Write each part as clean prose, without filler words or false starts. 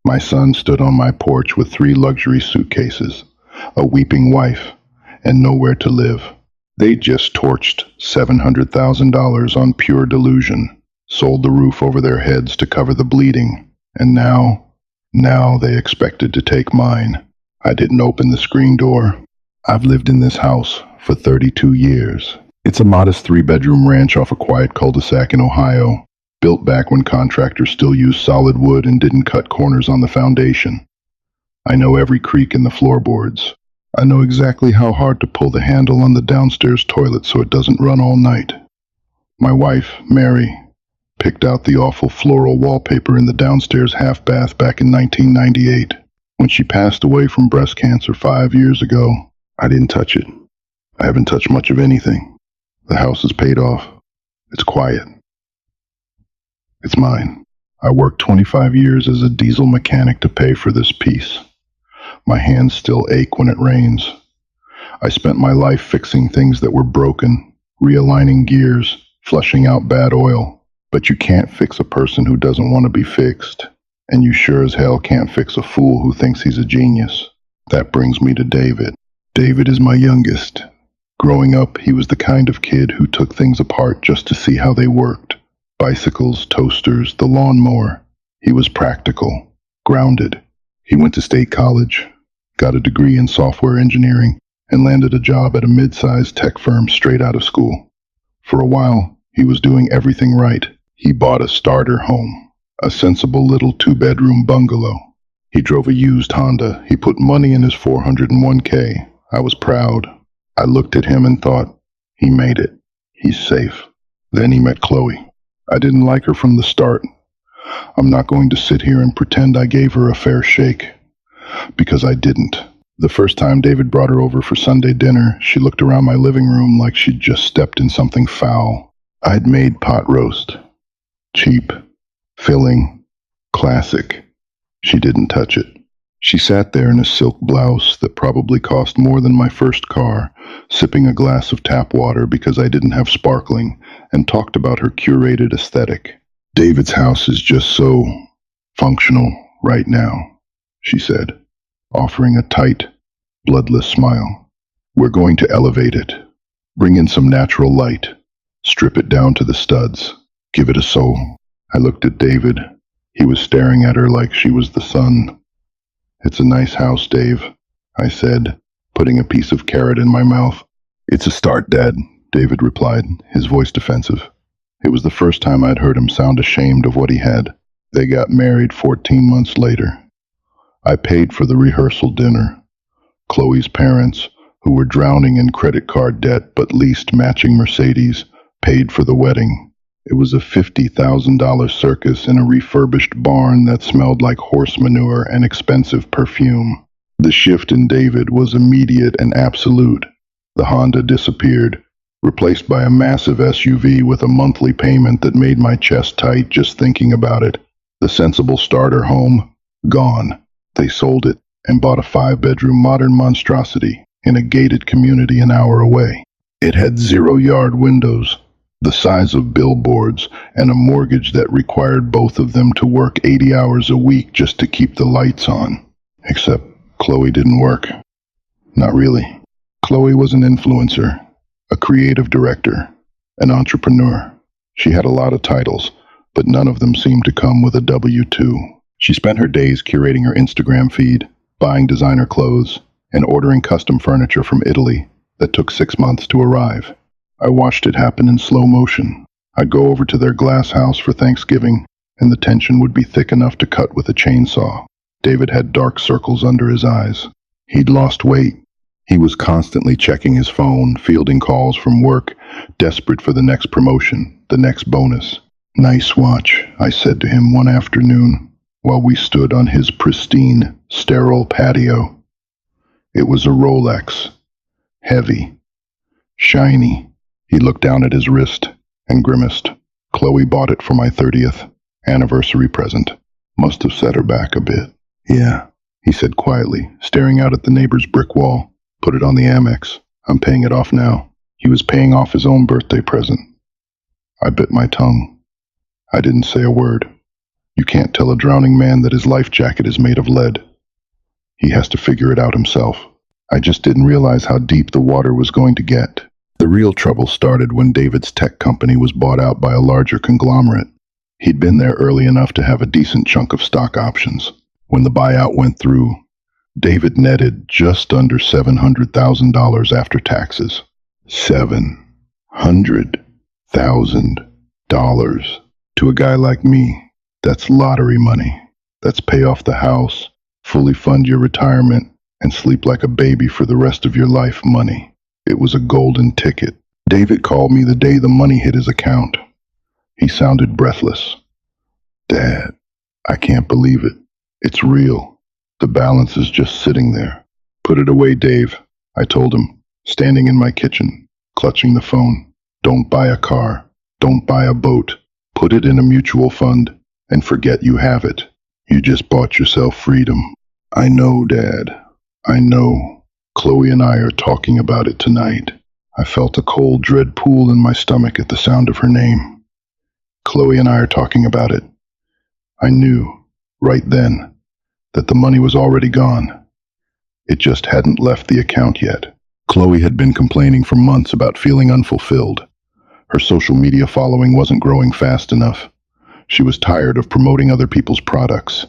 My son stood on my porch with 3 luxury suitcases, a weeping wife, and nowhere to live. They just torched $700,000 on pure delusion, sold the roof over their heads to cover the bleeding, and now they expected to take mine. I didn't open the screen door. I've lived in this house for 32 years. It's a modest 3-bedroom ranch off a quiet cul-de-sac in Ohio, built back when contractors still used solid wood and didn't cut corners on the foundation. I know every creak in the floorboards. I know exactly how hard to pull the handle on the downstairs toilet so it doesn't run all night. My wife, Mary, picked out the awful floral wallpaper in the downstairs half bath back in 1998. When she passed away from breast cancer 5 years ago, I didn't touch it. I haven't touched much of anything. The house is paid off. It's quiet. It's mine. I worked 25 years as a diesel mechanic to pay for this piece. My hands still ache when it rains. I spent my life fixing things that were broken, realigning gears, flushing out bad oil. But you can't fix a person who doesn't want to be fixed. And you sure as hell can't fix a fool who thinks he's a genius. That brings me to David. David is my youngest. Growing up, he was the kind of kid who took things apart just to see how they worked. Bicycles, toasters, the lawnmower. He was practical, grounded. He went to state college, got a degree in software engineering, and landed a job at a mid-sized tech firm straight out of school. For a while, he was doing everything right. He bought a starter home, a sensible little 2-bedroom bungalow. He drove a used Honda. He put money in his 401k. I was proud. I looked at him and thought, he made it. He's safe. Then he met Chloe. I didn't like her from the start. I'm not going to sit here and pretend I gave her a fair shake, because I didn't. The first time David brought her over for Sunday dinner, she looked around my living room like she'd just stepped in something foul. I'd made pot roast. Cheap, filling, classic. She didn't touch it. She sat there in a silk blouse that probably cost more than my first car, sipping a glass of tap water because I didn't have sparkling, and talked about her curated aesthetic. David's house is just so functional right now, she said, offering a tight, bloodless smile. We're going to elevate it, bring in some natural light, strip it down to the studs, give it a soul. I looked at David. He was staring at her like she was the sun. It's a nice house, Dave, I said, putting a piece of carrot in my mouth. It's a start, Dad, David replied, his voice defensive. It was the first time I'd heard him sound ashamed of what he had. They got married 14 months later. I paid for the rehearsal dinner. Chloe's parents, who were drowning in credit card debt but leased matching Mercedes, paid for the wedding. It was a $50,000 circus in a refurbished barn that smelled like horse manure and expensive perfume. The shift in David was immediate and absolute. The Honda disappeared, replaced by a massive SUV with a monthly payment that made my chest tight just thinking about it. The sensible starter home, gone. They sold it and bought a 5-bedroom modern monstrosity in a gated community an hour away. It had 0-yard windows, the size of billboards, and a mortgage that required both of them to work 80 hours a week just to keep the lights on. Except Chloe didn't work. Not really. Chloe was an influencer, a creative director, an entrepreneur. She had a lot of titles, but none of them seemed to come with a W-2. She spent her days curating her Instagram feed, buying designer clothes, and ordering custom furniture from Italy that took 6 months to arrive. I watched it happen in slow motion. I'd go over to their glass house for Thanksgiving, and the tension would be thick enough to cut with a chainsaw. David had dark circles under his eyes. He'd lost weight. He was constantly checking his phone, fielding calls from work, desperate for the next promotion, the next bonus. "Nice watch," I said to him one afternoon, while we stood on his pristine, sterile patio. It was a Rolex. Heavy. Shiny. He looked down at his wrist and grimaced. Chloe bought it for my 30th anniversary present. Must have set her back a bit. "Yeah," he said quietly, staring out at the neighbor's brick wall. "Put it on the Amex. I'm paying it off now." He was paying off his own birthday present. I bit my tongue. I didn't say a word. You can't tell a drowning man that his life jacket is made of lead. He has to figure it out himself. I just didn't realize how deep the water was going to get. The real trouble started when David's tech company was bought out by a larger conglomerate. He'd been there early enough to have a decent chunk of stock options. When the buyout went through, David netted just under $700,000 after taxes. $700,000. To a guy like me, that's lottery money. That's pay off the house, fully fund your retirement, and sleep like a baby for the rest of your life money. It was a golden ticket. David called me the day the money hit his account. He sounded breathless. "Dad, I can't believe it. It's real. The balance is just sitting there." "Put it away, Dave," I told him, standing in my kitchen, clutching the phone. "Don't buy a car. Don't buy a boat. Put it in a mutual fund and forget you have it. You just bought yourself freedom." "I know, Dad. I know. Chloe and I are talking about it tonight." I felt a cold, dread pool in my stomach at the sound of her name. Chloe and I are talking about it. I knew, right then, that the money was already gone. It just hadn't left the account yet. Chloe had been complaining for months about feeling unfulfilled. Her social media following wasn't growing fast enough. She was tired of promoting other people's products.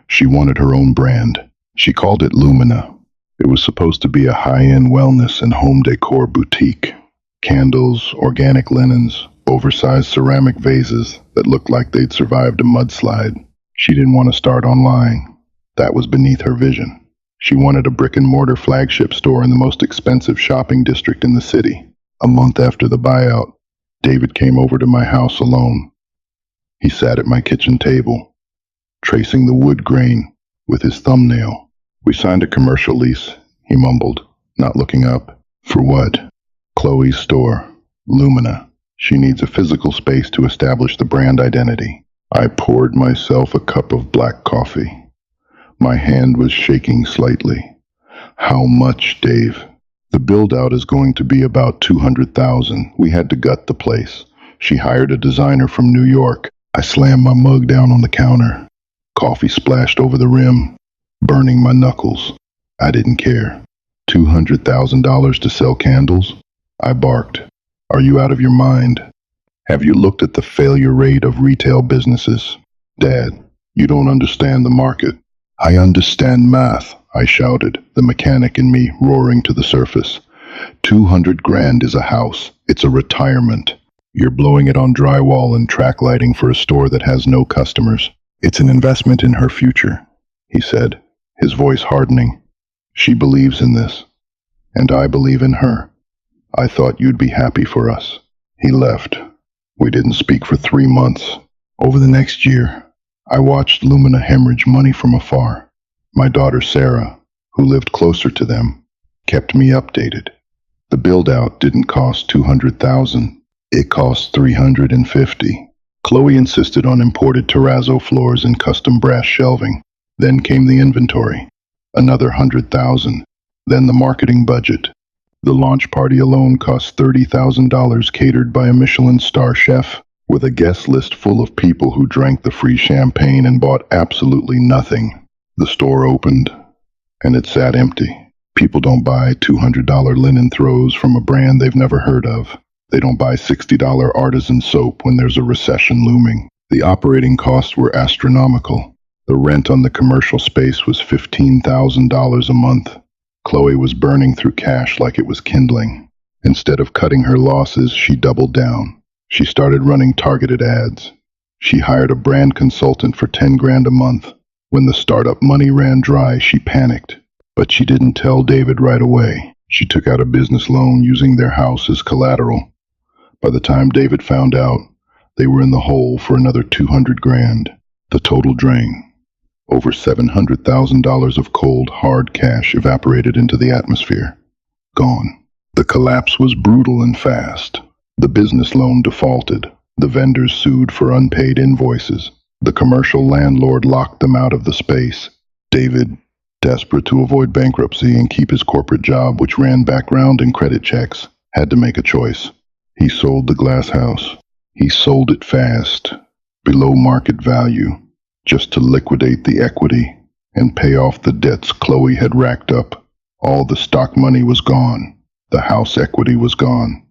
She wanted her own brand. She called it Lumina. It was supposed to be a high-end wellness and home decor boutique. Candles, organic linens, oversized ceramic vases that looked like they'd survived a mudslide. She didn't want to start online. That was beneath her vision. She wanted a brick-and-mortar flagship store in the most expensive shopping district in the city. A month after the buyout, David came over to my house alone. He sat at my kitchen table, tracing the wood grain with his thumbnail. "We signed a commercial lease," he mumbled, not looking up. "For what?" "Chloe's store. Lumina. She needs a physical space to establish the brand identity." I poured myself a cup of black coffee. My hand was shaking slightly. "How much, Dave?" "The build-out is going to be about $200,000. We had to gut the place. She hired a designer from New York." I slammed my mug down on the counter. Coffee splashed over the rim, burning my knuckles. I didn't care. $200,000 to sell candles? I barked. "Are you out of your mind? Have you looked at the failure rate of retail businesses?" "Dad, you don't understand the market." "I understand math," I shouted, the mechanic in me roaring to the surface. 200 grand is a house. It's a retirement. You're blowing it on drywall and track lighting for a store that has no customers. It's an investment in her future," he said, his voice hardening. "She believes in this, and I believe in her. I thought you'd be happy for us." He left. We didn't speak for 3 months. Over the next year, I watched Lumina hemorrhage money from afar. My daughter Sarah, who lived closer to them, kept me updated. The build-out didn't cost $200,000. It cost $350. Chloe insisted on imported terrazzo floors and custom brass shelving. Then came the inventory. Another $100,000. Then the marketing budget. The launch party alone cost $30,000, catered by a Michelin star chef, with a guest list full of people who drank the free champagne and bought absolutely nothing. The store opened, and it sat empty. People don't buy $200 linen throws from a brand they've never heard of. They don't buy $60 artisan soap when there's a recession looming. The operating costs were astronomical. The rent on the commercial space was $15,000 a month. Chloe was burning through cash like it was kindling. Instead of cutting her losses, she doubled down. She started running targeted ads. She hired a brand consultant for 10 grand a month. When the startup money ran dry, she panicked. But she didn't tell David right away. She took out a business loan using their house as collateral. By the time David found out, they were in the hole for another 200 grand. The total drain. Over $700,000 of cold, hard cash evaporated into the atmosphere. Gone. The collapse was brutal and fast. The business loan defaulted. The vendors sued for unpaid invoices. The commercial landlord locked them out of the space. David, desperate to avoid bankruptcy and keep his corporate job, which ran background and credit checks, had to make a choice. He sold the glass house. He sold it fast, below market value. just to liquidate the equity and pay off the debts Chloe had racked up. All the stock money was gone. The house equity was gone.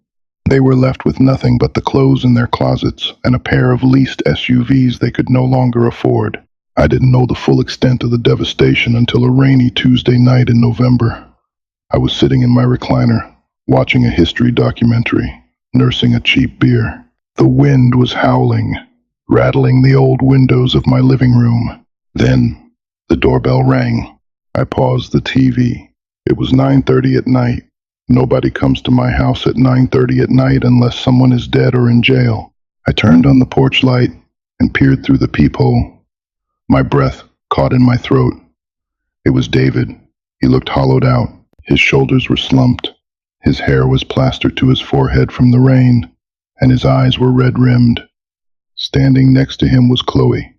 They were left with nothing but the clothes in their closets and a pair of leased SUVs they could no longer afford. I didn't know the full extent of the devastation until a rainy Tuesday night in November. I was sitting in my recliner, watching a history documentary, nursing a cheap beer. The wind was howling, rattling the old windows of my living room. Then, the doorbell rang. I paused the TV. It was 9:30 at night. Nobody comes to my house at 9:30 at night unless someone is dead or in jail. I turned on the porch light and peered through the peephole. My breath caught in my throat. It was David. He looked hollowed out. His shoulders were slumped. His hair was plastered to his forehead from the rain, and his eyes were red-rimmed. Standing next to him was Chloe.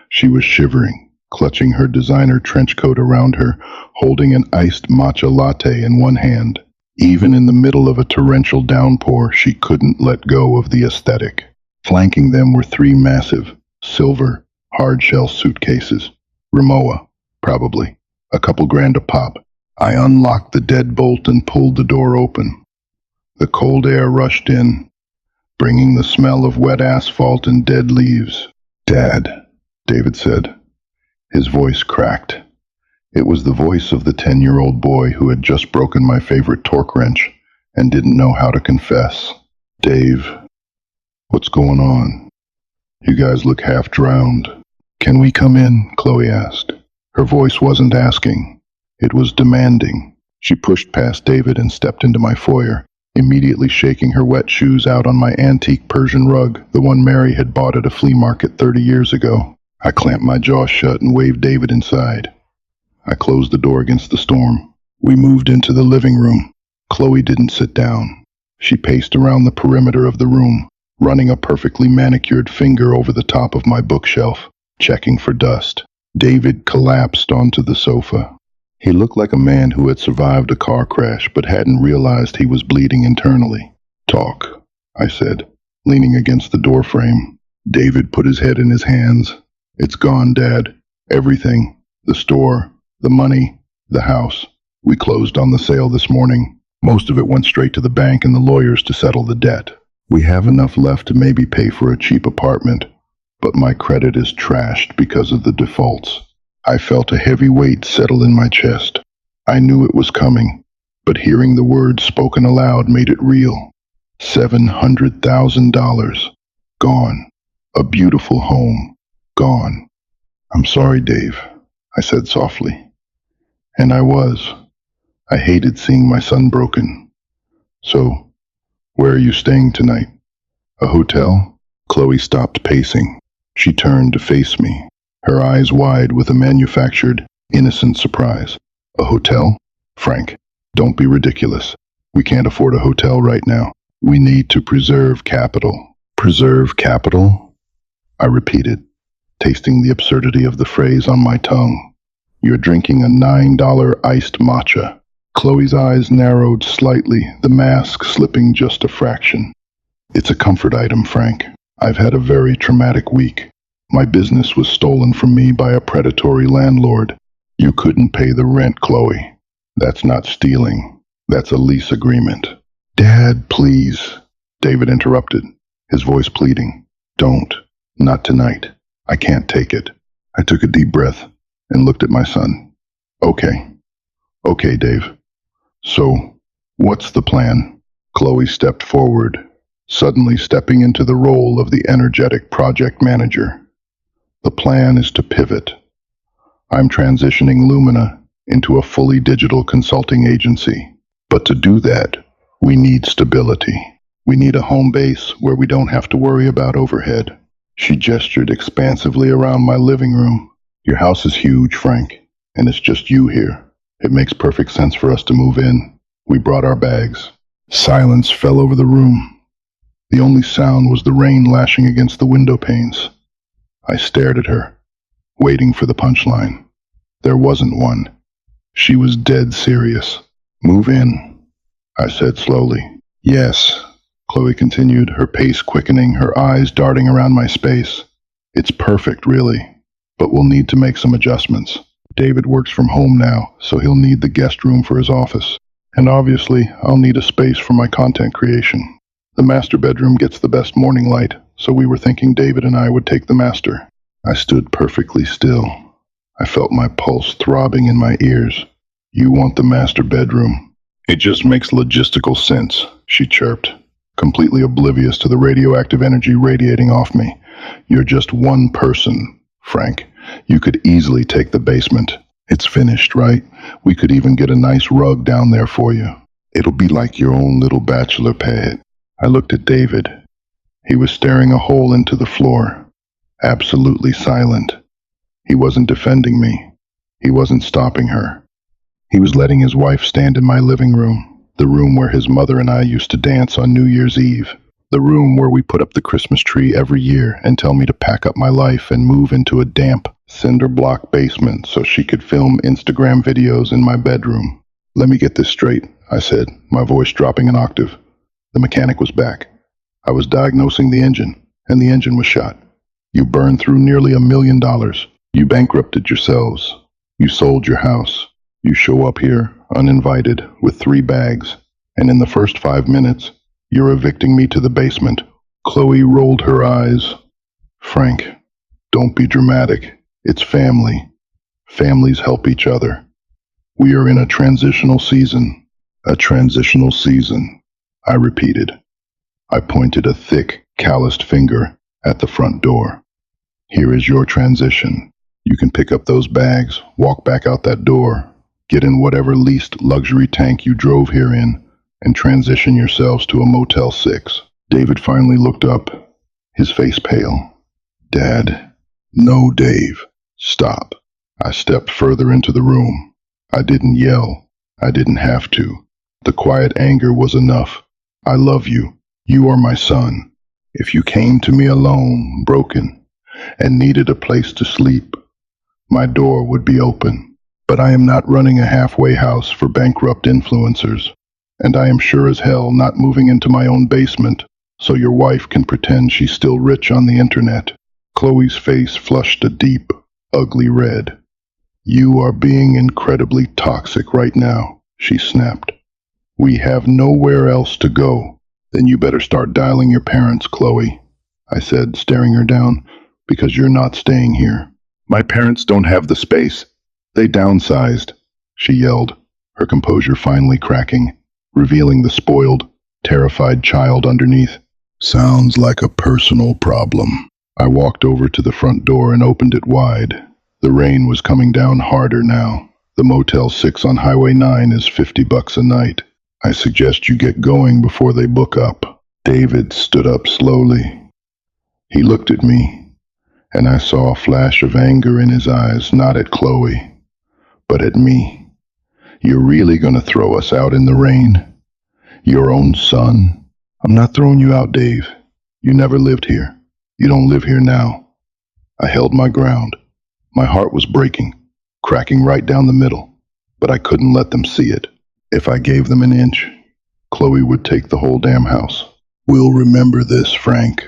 She was shivering, clutching her designer trench coat around her, holding an iced matcha latte in one hand. Even in the middle of a torrential downpour, she couldn't let go of the aesthetic. Flanking them were three massive, silver, hard-shell suitcases. Rimowa, probably. A couple grand a pop. I unlocked the deadbolt and pulled the door open. The cold air rushed in, bringing the smell of wet asphalt and dead leaves. "Dad," David said. His voice cracked. It was the voice of the 10-year-old boy who had just broken my favorite torque wrench and didn't know how to confess. "Dave, what's going on? You guys look half drowned." "Can we come in?" Chloe asked. Her voice wasn't asking. It was demanding. She pushed past David and stepped into my foyer, immediately shaking her wet shoes out on my antique Persian rug, the one Mary had bought at a flea market 30 years ago. I clamped my jaw shut and waved David inside. I closed the door against the storm. We moved into the living room. Chloe didn't sit down. She paced around the perimeter of the room, running a perfectly manicured finger over the top of my bookshelf, checking for dust. David collapsed onto the sofa. He looked like a man who had survived a car crash but hadn't realized he was bleeding internally. "Talk," I said, leaning against the doorframe. David put his head in his hands. "It's gone, Dad. Everything. The store. The money, the house. We closed on the sale this morning. Most of it went straight to the bank and the lawyers to settle the debt. We have enough left to maybe pay for a cheap apartment, but my credit is trashed because of the defaults." I felt a heavy weight settle in my chest. I knew it was coming, but hearing the words spoken aloud made it real. $700,000. Gone. A beautiful home. Gone. "I'm sorry, Dave," I said softly. And I was. I hated seeing my son broken. "So, where are you staying tonight? A hotel?" Chloe stopped pacing. She turned to face me, her eyes wide with a manufactured, innocent surprise. "A hotel? Frank, don't be ridiculous. We can't afford a hotel right now. We need to preserve capital." "Preserve capital?" I repeated, tasting the absurdity of the phrase on my tongue. "You're drinking a $9 iced matcha." Chloe's eyes narrowed slightly, the mask slipping just a fraction. "It's a comfort item, Frank. I've had a very traumatic week. My business was stolen from me by a predatory landlord. You couldn't pay the rent, Chloe. That's not stealing. That's a lease agreement." "Dad, please," David interrupted, his voice pleading. "Don't. Not tonight. I can't take it." I took a deep breath and looked at my son. Okay, Dave. So, what's the plan?" Chloe stepped forward, suddenly stepping into the role of the energetic project manager. "The plan is to pivot. I'm transitioning Lumina into a fully digital consulting agency. But to do that, we need stability. We need a home base where we don't have to worry about overhead." She gestured expansively around my living room. "Your house is huge, Frank, and it's just you here. It makes perfect sense for us to move in. We brought our bags." Silence fell over the room. The only sound was the rain lashing against the window panes. I stared at her, waiting for the punchline. There wasn't one. She was dead serious. "Move in," I said slowly. "Yes," Chloe continued, her pace quickening, her eyes darting around my space. "It's perfect, really. but we'll need to make some adjustments. David works from home now, so he'll need the guest room for his office. And obviously, I'll need a space for my content creation. The master bedroom gets the best morning light, so we were thinking David and I would take the master. I stood perfectly still. I felt my pulse throbbing in my ears. You want the master bedroom? It just makes logistical sense, she chirped, completely oblivious to the radioactive energy radiating off me. You're just one person, Frank. You could easily take the basement. It's finished, right? We could even get a nice rug down there for you. It'll be like your own little bachelor pad. I looked at David. He was staring a hole into the floor, absolutely silent. He wasn't defending me. He wasn't stopping her. He was letting his wife stand in my living room, the room where his mother and I used to dance on New Year's Eve, the room where we put up the Christmas tree every year and tell me to pack up my life and move into a damp, cinder block basement so she could film Instagram videos in my bedroom. Let me get this straight, I said, my voice dropping an octave. The mechanic was back. I was diagnosing the engine, and the engine was shot. You burned through nearly $1 million. You bankrupted yourselves. You sold your house. You show up here, uninvited, with 3 bags, and in the first 5 minutes, you're evicting me to the basement. Chloe rolled her eyes. Frank, don't be dramatic. It's family. Families help each other. We are in a transitional season. A transitional season, I repeated. I pointed a thick, calloused finger at the front door. Here is your transition. You can pick up those bags, walk back out that door, get in whatever leased luxury tank you drove here in, and transition yourselves to a Motel 6. David finally looked up, his face pale. Dad. No, Dave. Stop. I stepped further into the room. I didn't yell. I didn't have to. The quiet anger was enough. I love you. You are my son. If you came to me alone, broken, and needed a place to sleep, my door would be open. But I am not running a halfway house for bankrupt influencers, and I am sure as hell not moving into my own basement so your wife can pretend she's still rich on the internet. Chloe's face flushed a deep, ugly red. You are being incredibly toxic right now, she snapped. We have nowhere else to go. Then you better start dialing your parents, Chloe, I said, staring her down, because you're not staying here. My parents don't have the space. They downsized, she yelled, her composure finally cracking, revealing the spoiled, terrified child underneath. Sounds like a personal problem. I walked over to the front door and opened it wide. The rain was coming down harder now. The Motel 6 on Highway 9 is $50 a night. I suggest you get going before they book up. David stood up slowly. He looked at me, and I saw a flash of anger in his eyes, not at Chloe, but at me. You're really going to throw us out in the rain? Your own son? I'm not throwing you out, Dave. You never lived here. You don't live here now. I held my ground. My heart was breaking, cracking right down the middle, but I couldn't let them see it. If I gave them an inch, Chloe would take the whole damn house. We'll remember this, Frank.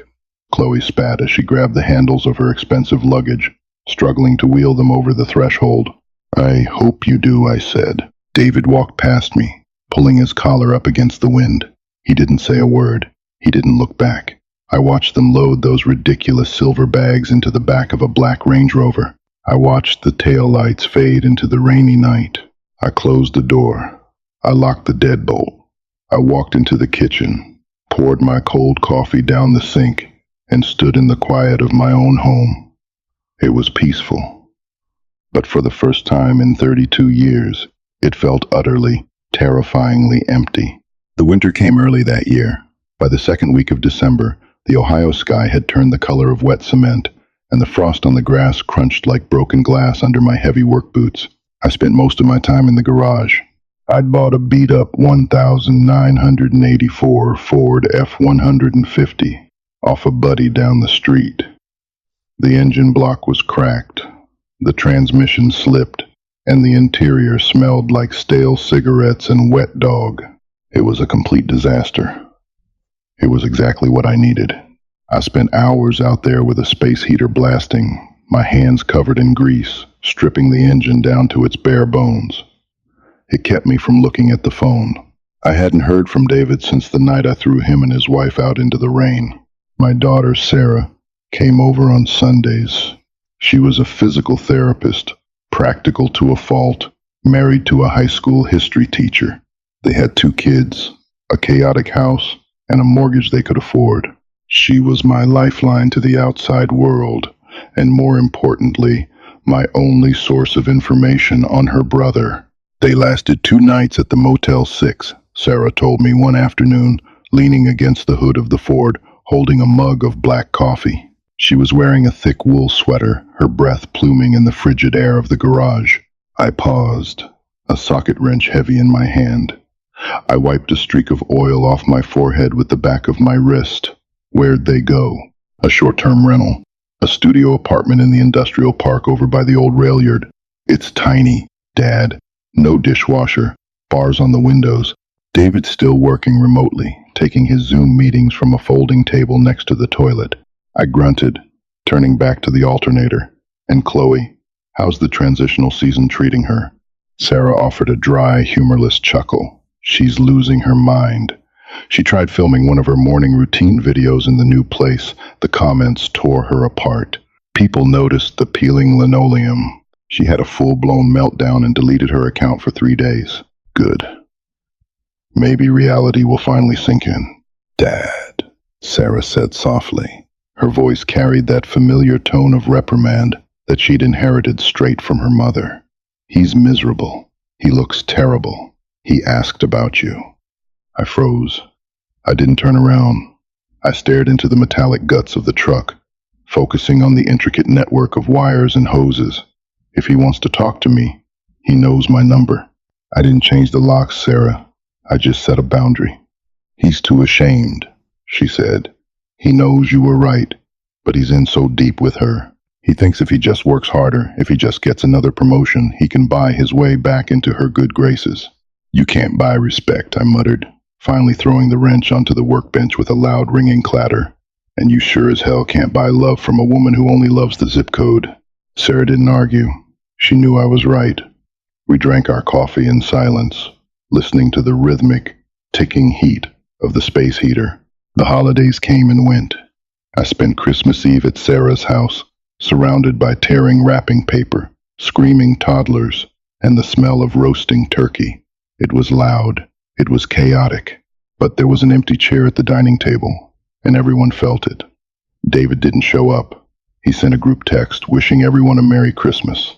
Chloe spat as she grabbed the handles of her expensive luggage, struggling to wheel them over the threshold. I hope you do, I said. David walked past me, pulling his collar up against the wind. He didn't say a word. He didn't look back. I watched them load those ridiculous silver bags into the back of a black Range Rover. I watched the tail lights fade into the rainy night. I closed the door. I locked the deadbolt. I walked into the kitchen, poured my cold coffee down the sink, and stood in the quiet of my own home. It was peaceful. But for the first time in 32 years, it felt utterly, terrifyingly empty. The winter came early that year. By the second week of December, the Ohio sky had turned the color of wet cement, and the frost on the grass crunched like broken glass under my heavy work boots. I spent most of my time in the garage. I'd bought a beat-up 1984 Ford F-150 off a buddy down the street. The engine block was cracked, the transmission slipped, and the interior smelled like stale cigarettes and wet dog. It was a complete disaster. It was exactly what I needed. I spent hours out there with a space heater blasting, my hands covered in grease, stripping the engine down to its bare bones. It kept me from looking at the phone. I hadn't heard from David since the night I threw him and his wife out into the rain. My daughter, Sarah, came over on Sundays. She was a physical therapist, practical to a fault, married to a high school history teacher. They had 2 kids, a chaotic house, and a mortgage they could afford. She was my lifeline to the outside world, and more importantly, my only source of information on her brother. They lasted 2 nights at the Motel 6, Sarah told me one afternoon, leaning against the hood of the Ford, holding a mug of black coffee. She was wearing a thick wool sweater, her breath pluming in the frigid air of the garage. I paused, a socket wrench heavy in my hand. I wiped a streak of oil off my forehead with the back of my wrist. Where'd they go? A short-term rental. A studio apartment in the industrial park over by the old rail yard. It's tiny, Dad. No dishwasher. Bars on the windows. David's still working remotely, taking his Zoom meetings from a folding table next to the toilet. I grunted, turning back to the alternator. And Chloe, how's the transitional season treating her? Sarah offered a dry, humorless chuckle. She's losing her mind. She tried filming one of her morning routine videos in the new place. The comments tore her apart. People noticed the peeling linoleum. She had a full-blown meltdown and deleted her account for 3 days. Good. Maybe reality will finally sink in. Dad, Sarah said softly. Her voice carried that familiar tone of reprimand that she'd inherited straight from her mother. He's miserable. He looks terrible. He asked about you. I froze. I didn't turn around. I stared into the metallic guts of the truck, focusing on the intricate network of wires and hoses. If he wants to talk to me, he knows my number. I didn't change the locks, Sarah. I just set a boundary. He's too ashamed, she said. He knows you were right, but he's in so deep with her. He thinks if he just works harder, if he just gets another promotion, he can buy his way back into her good graces. You can't buy respect, I muttered, finally throwing the wrench onto the workbench with a loud ringing clatter. And you sure as hell can't buy love from a woman who only loves the zip code. Sarah didn't argue. She knew I was right. We drank our coffee in silence, listening to the rhythmic, ticking heat of the space heater. The holidays came and went. I spent Christmas Eve at Sarah's house, surrounded by tearing wrapping paper, screaming toddlers, and the smell of roasting turkey. It was loud. It was chaotic. But there was an empty chair at the dining table, and everyone felt it. David didn't show up. He sent a group text wishing everyone a Merry Christmas.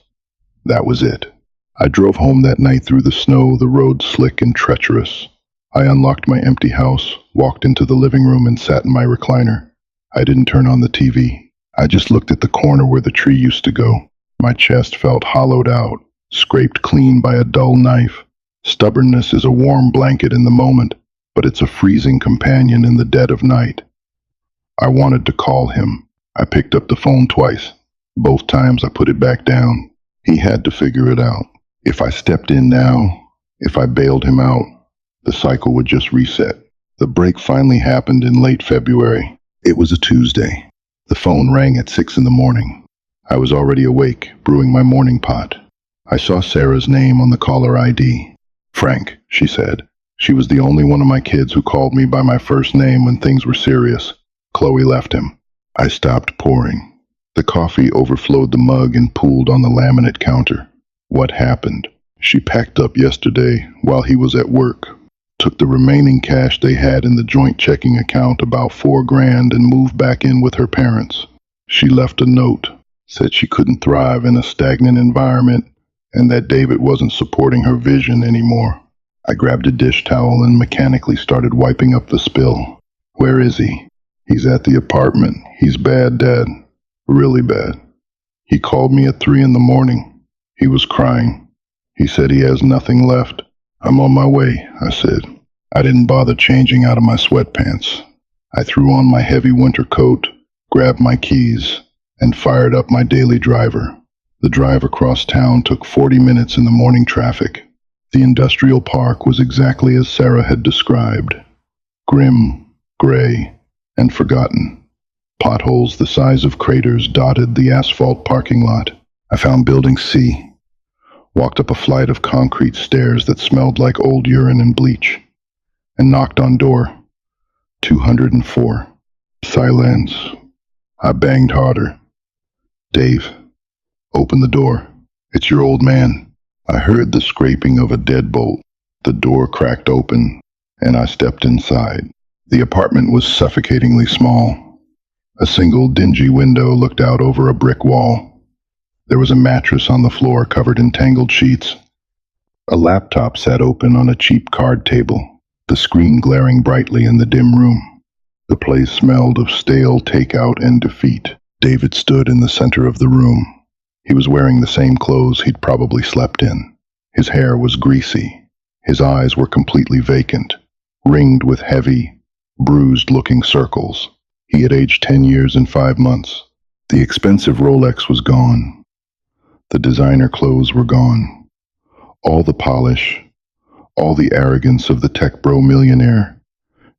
That was it. I drove home that night through the snow, the road slick and treacherous. I unlocked my empty house, walked into the living room, and sat in my recliner. I didn't turn on the TV. I just looked at the corner where the tree used to go. My chest felt hollowed out, scraped clean by a dull knife. Stubbornness is a warm blanket in the moment, but it's a freezing companion in the dead of night. I wanted to call him. I picked up the phone twice. Both times I put it back down. He had to figure it out. If I stepped in now, if I bailed him out, the cycle would just reset. The break finally happened in late February. It was a Tuesday. The phone rang at 6 in the morning. I was already awake, brewing my morning pot. I saw Sarah's name on the caller ID. Frank, she said. She was the only one of my kids who called me by my first name when things were serious. Chloe left him. I stopped pouring. The coffee overflowed the mug and pooled on the laminate counter. What happened? She packed up yesterday while he was at work, took the remaining cash they had in the joint checking account, about $4,000, and moved back in with her parents. She left a note, said she couldn't thrive in a stagnant environment, and that David wasn't supporting her vision anymore. I grabbed a dish towel and mechanically started wiping up the spill. Where is he? He's at the apartment. He's bad, Dad. Really bad. He called me at 3 in the morning. He was crying. He said he has nothing left. I'm on my way, I said. I didn't bother changing out of my sweatpants. I threw on my heavy winter coat, grabbed my keys, and fired up my daily driver. The drive across town took 40 minutes in the morning traffic. The industrial park was exactly as Sarah had described. Grim, gray, and forgotten. Potholes the size of craters dotted the asphalt parking lot. I found Building C, walked up a flight of concrete stairs that smelled like old urine and bleach, and knocked on door 204. Silence. I banged harder. Dave, open the door. It's your old man. I heard the scraping of a deadbolt. The door cracked open, and I stepped inside. The apartment was suffocatingly small. A single dingy window looked out over a brick wall. There was a mattress on the floor covered in tangled sheets. A laptop sat open on a cheap card table, the screen glaring brightly in the dim room. The place smelled of stale takeout and defeat. David stood in the center of the room. He was wearing the same clothes he'd probably slept in. His hair was greasy. His eyes were completely vacant, ringed with heavy, bruised-looking circles. He had aged 10 years and 5 months. The expensive Rolex was gone. The designer clothes were gone. All the polish, all the arrogance of the tech bro millionaire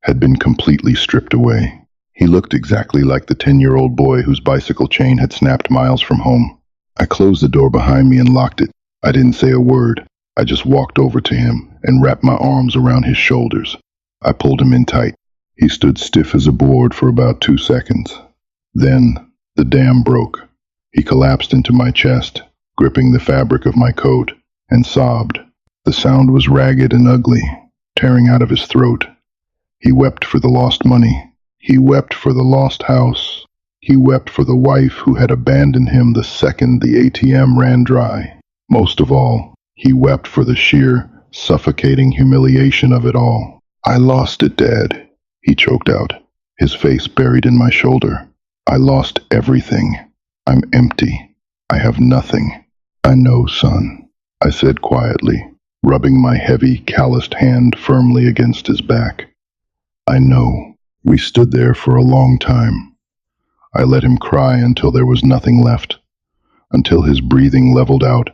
had been completely stripped away. He looked exactly like the 10-year-old boy whose bicycle chain had snapped miles from home. I closed the door behind me and locked it. I didn't say a word. I just walked over to him and wrapped my arms around his shoulders. I pulled him in tight. He stood stiff as a board for about 2 seconds. Then, the dam broke. He collapsed into my chest, gripping the fabric of my coat, and sobbed. The sound was ragged and ugly, tearing out of his throat. He wept for the lost money. He wept for the lost house. He wept for the wife who had abandoned him the second the ATM ran dry. Most of all, he wept for the sheer, suffocating humiliation of it all. "I lost it, Dad," he choked out, his face buried in my shoulder. "I lost everything. I'm empty. I have nothing." "I know, son," I said quietly, rubbing my heavy, calloused hand firmly against his back. "I know." We stood there for a long time. I let him cry until there was nothing left, until his breathing leveled out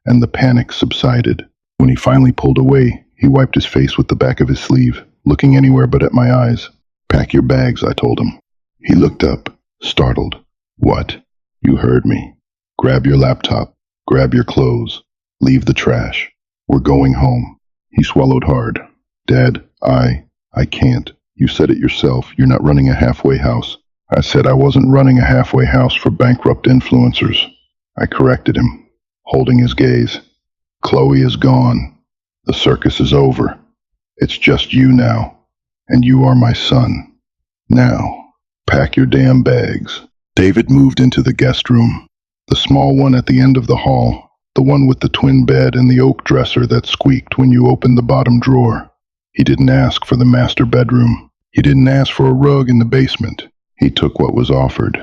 and the panic subsided. When he finally pulled away, he wiped his face with the back of his sleeve, looking anywhere but at my eyes. "Pack your bags," I told him. He looked up, startled. "What?" "You heard me. Grab your laptop. Grab your clothes. Leave the trash. We're going home." He swallowed hard. "Dad, I can't. You said it yourself. You're not running a halfway house." I said I wasn't running a halfway house for bankrupt influencers. I corrected him, holding his gaze. "Chloe is gone. The circus is over. It's just you now, and you are my son. Now, pack your damn bags." David moved into the guest room, the small one at the end of the hall, the one with the twin bed and the oak dresser that squeaked when you opened the bottom drawer. He didn't ask for the master bedroom. He didn't ask for a rug in the basement. He took what was offered,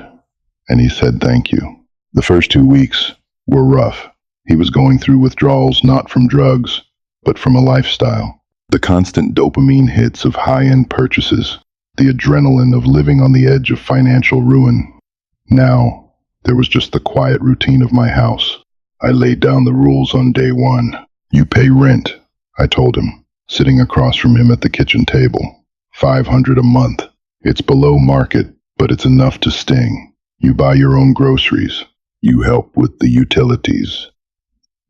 and he said thank you. The first 2 weeks were rough. He was going through withdrawals not from drugs, but from a lifestyle. The constant dopamine hits of high-end purchases, the adrenaline of living on the edge of financial ruin. Now, there was just the quiet routine of my house. I laid down the rules on day one. "You pay rent," I told him, sitting across from him at the kitchen table. $500 a month. It's below market, but it's enough to sting. You buy your own groceries. You help with the utilities.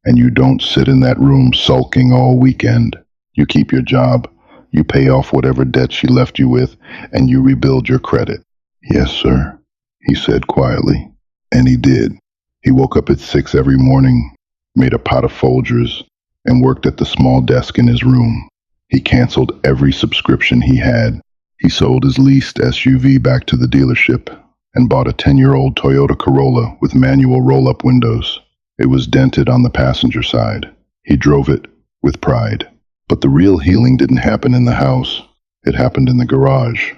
And you don't sit in that room sulking all weekend. You keep your job, you pay off whatever debt she left you with, and you rebuild your credit." "Yes, sir," he said quietly. And he did. He woke up at 6 every morning, made a pot of Folgers, and worked at the small desk in his room. He canceled every subscription he had. He sold his leased SUV back to the dealership and bought a 10-year-old Toyota Corolla with manual roll-up windows. It was dented on the passenger side. He drove it with pride. But the real healing didn't happen in the house. It happened in the garage.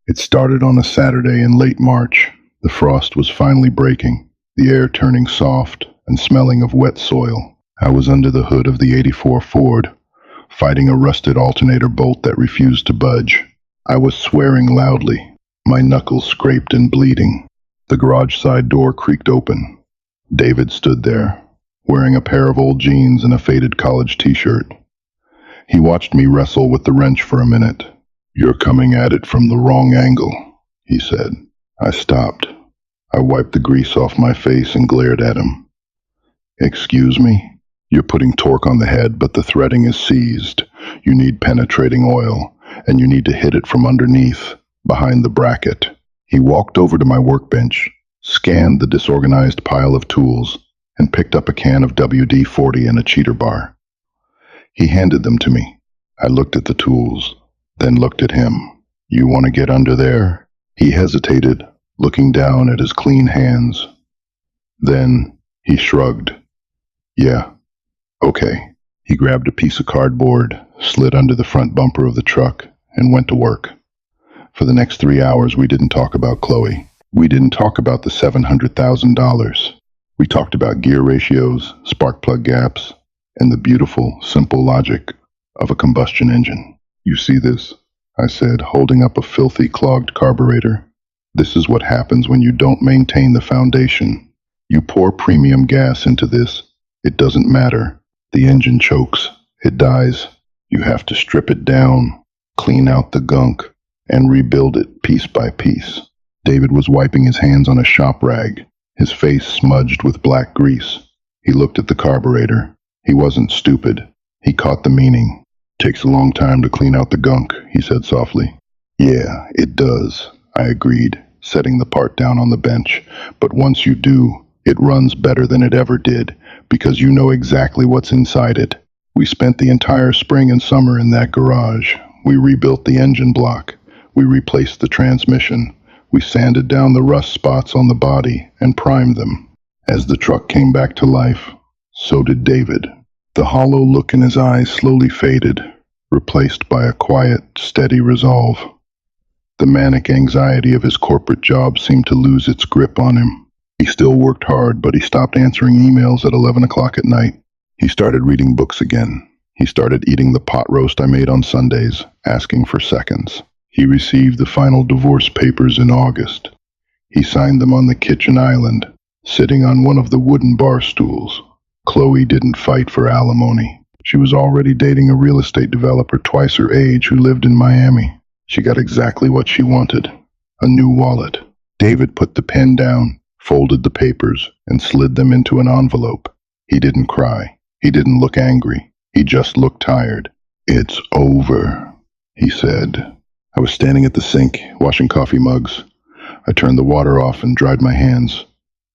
It started on a Saturday in late March. The frost was finally breaking, the air turning soft and smelling of wet soil. I was under the hood of the '84 Ford, fighting a rusted alternator bolt that refused to budge. I was swearing loudly, my knuckles scraped and bleeding. The garage side door creaked open. David stood there, wearing a pair of old jeans and a faded college t-shirt. He watched me wrestle with the wrench for a minute. "You're coming at it from the wrong angle," he said. I stopped. I wiped the grease off my face and glared at him. Excuse me? You're putting torque on the head, but the threading is seized. You need penetrating oil, and you need to hit it from underneath, behind the bracket. He walked over to my workbench, scanned the disorganized pile of tools, and picked up a can of WD-40 and a cheater bar. He handed them to me. I looked at the tools, then looked at him. You want to get under there? He hesitated, looking down at his clean hands. Then he shrugged. Yeah, okay. He grabbed a piece of cardboard, slid under the front bumper of the truck, and went to work. For the next 3 hours, we didn't talk about Chloe. We didn't talk about the $700,000. We talked about gear ratios, spark plug gaps, and the beautiful, simple logic of a combustion engine. You see this? I said, holding up a filthy, clogged carburetor. This is what happens when you don't maintain the foundation. You pour premium gas into this. It doesn't matter. The engine chokes. It dies. You have to strip it down, clean out the gunk, and rebuild it piece by piece. David was wiping his hands on a shop rag, his face smudged with black grease. He looked at the carburetor. He wasn't stupid. He caught the meaning. Takes a long time to clean out the gunk, he said softly. Yeah, it does, I agreed, setting the part down on the bench. But once you do, it runs better than it ever did, because you know exactly what's inside it. We spent the entire spring and summer in that garage. We rebuilt the engine block. We replaced the transmission. We sanded down the rust spots on the body and primed them. As the truck came back to life, so did David. The hollow look in his eyes slowly faded, replaced by a quiet, steady resolve. The manic anxiety of his corporate job seemed to lose its grip on him. He still worked hard, but he stopped answering emails at 11 o'clock at night. He started reading books again. He started eating the pot roast I made on Sundays, asking for seconds. He received the final divorce papers in August. He signed them on the kitchen island, sitting on one of the wooden bar stools. Chloe didn't fight for alimony. She was already dating a real estate developer twice her age who lived in Miami. She got exactly what she wanted, a new wallet. David put the pen down, folded the papers, and slid them into an envelope. He didn't cry. He didn't look angry. He just looked tired. It's over, he said. I was standing at the sink, washing coffee mugs. I turned the water off and dried my hands.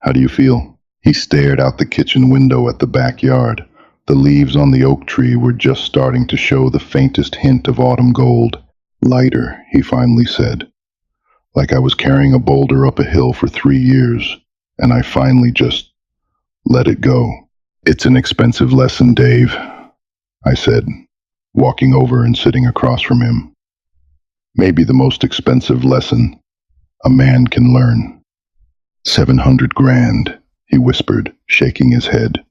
How do you feel? He stared out the kitchen window at the backyard. The leaves on the oak tree were just starting to show the faintest hint of autumn gold. Lighter, he finally said. Like I was carrying a boulder up a hill for 3 years, and I finally just let it go. It's an expensive lesson, Dave, I said, walking over and sitting across from him. Maybe the most expensive lesson a man can learn. 700 grand, he whispered, shaking his head.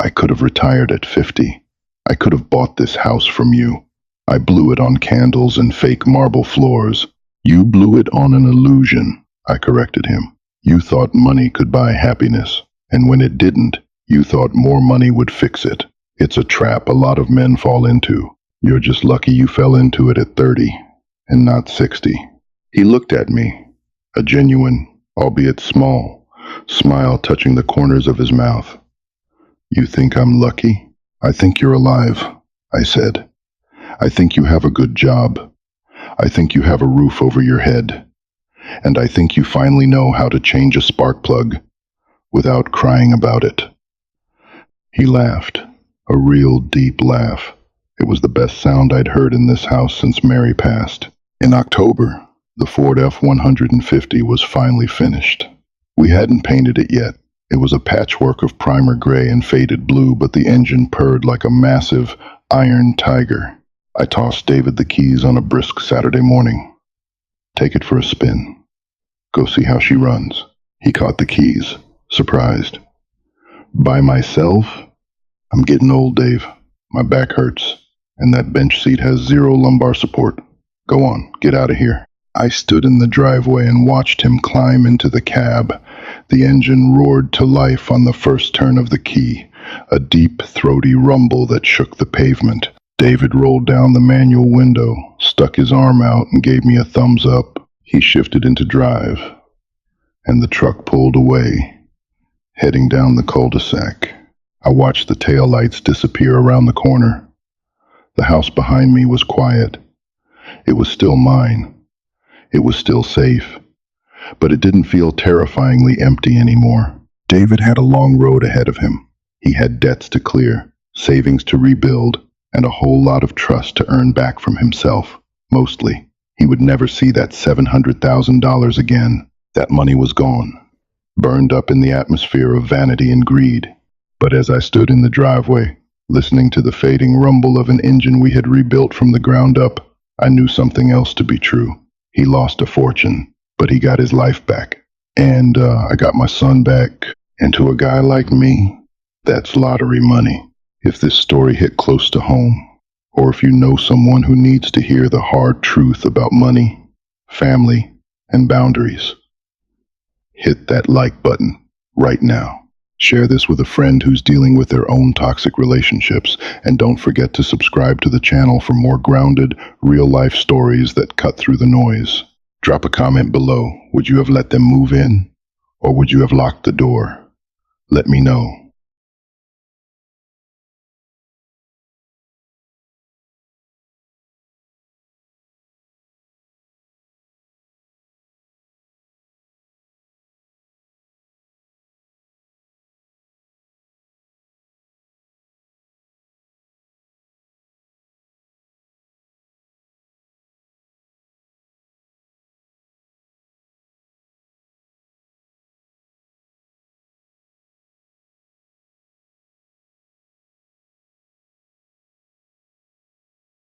I could have retired at 50. I could have bought this house from you. I blew it on candles and fake marble floors. You blew it on an illusion, I corrected him. You thought money could buy happiness, and when it didn't, you thought more money would fix it. It's a trap a lot of men fall into. You're just lucky you fell into it at 30, and not 60. He looked at me, a genuine, albeit small, smile touching the corners of his mouth. You think I'm lucky? I think you're alive, I said. I think you have a good job. I think you have a roof over your head. And I think you finally know how to change a spark plug without crying about it. He laughed, a real deep laugh. It was the best sound I'd heard in this house since Mary passed. In October, the Ford F-150 was finally finished. We hadn't painted it yet. It was a patchwork of primer gray and faded blue, but the engine purred like a massive iron tiger. I tossed David the keys on a brisk Saturday morning. Take it for a spin. Go see how she runs. He caught the keys, surprised. By myself? I'm getting old, Dave. My back hurts, and that bench seat has 0 lumbar support. Go on, get out of here. I stood in the driveway and watched him climb into the cab. The engine roared to life on the first turn of the key, a deep, throaty rumble that shook the pavement. David rolled down the manual window, stuck his arm out, and gave me a thumbs up. He shifted into drive. and the truck pulled away, heading down the cul-de-sac. I watched the taillights disappear around the corner. The house behind me was quiet. It was still mine. It was still safe. But it didn't feel terrifyingly empty anymore. David had a long road ahead of him. He had debts to clear, savings to rebuild, and a whole lot of trust to earn back from himself. Mostly, he would never see that $700,000 again. That money was gone, burned up in the atmosphere of vanity and greed. But as I stood in the driveway, listening to the fading rumble of an engine we had rebuilt from the ground up, I knew something else to be true. He lost a fortune, but he got his life back. And I got my son back. And to a guy like me, that's lottery money. If this story hit close to home, or if you know someone who needs to hear the hard truth about money, family, and boundaries, hit that like button right now. Share this with a friend who's dealing with their own toxic relationships, and don't forget to subscribe to the channel for more grounded, real-life stories that cut through the noise. Drop a comment below. Would you have let them move in, or would you have locked the door? Let me know.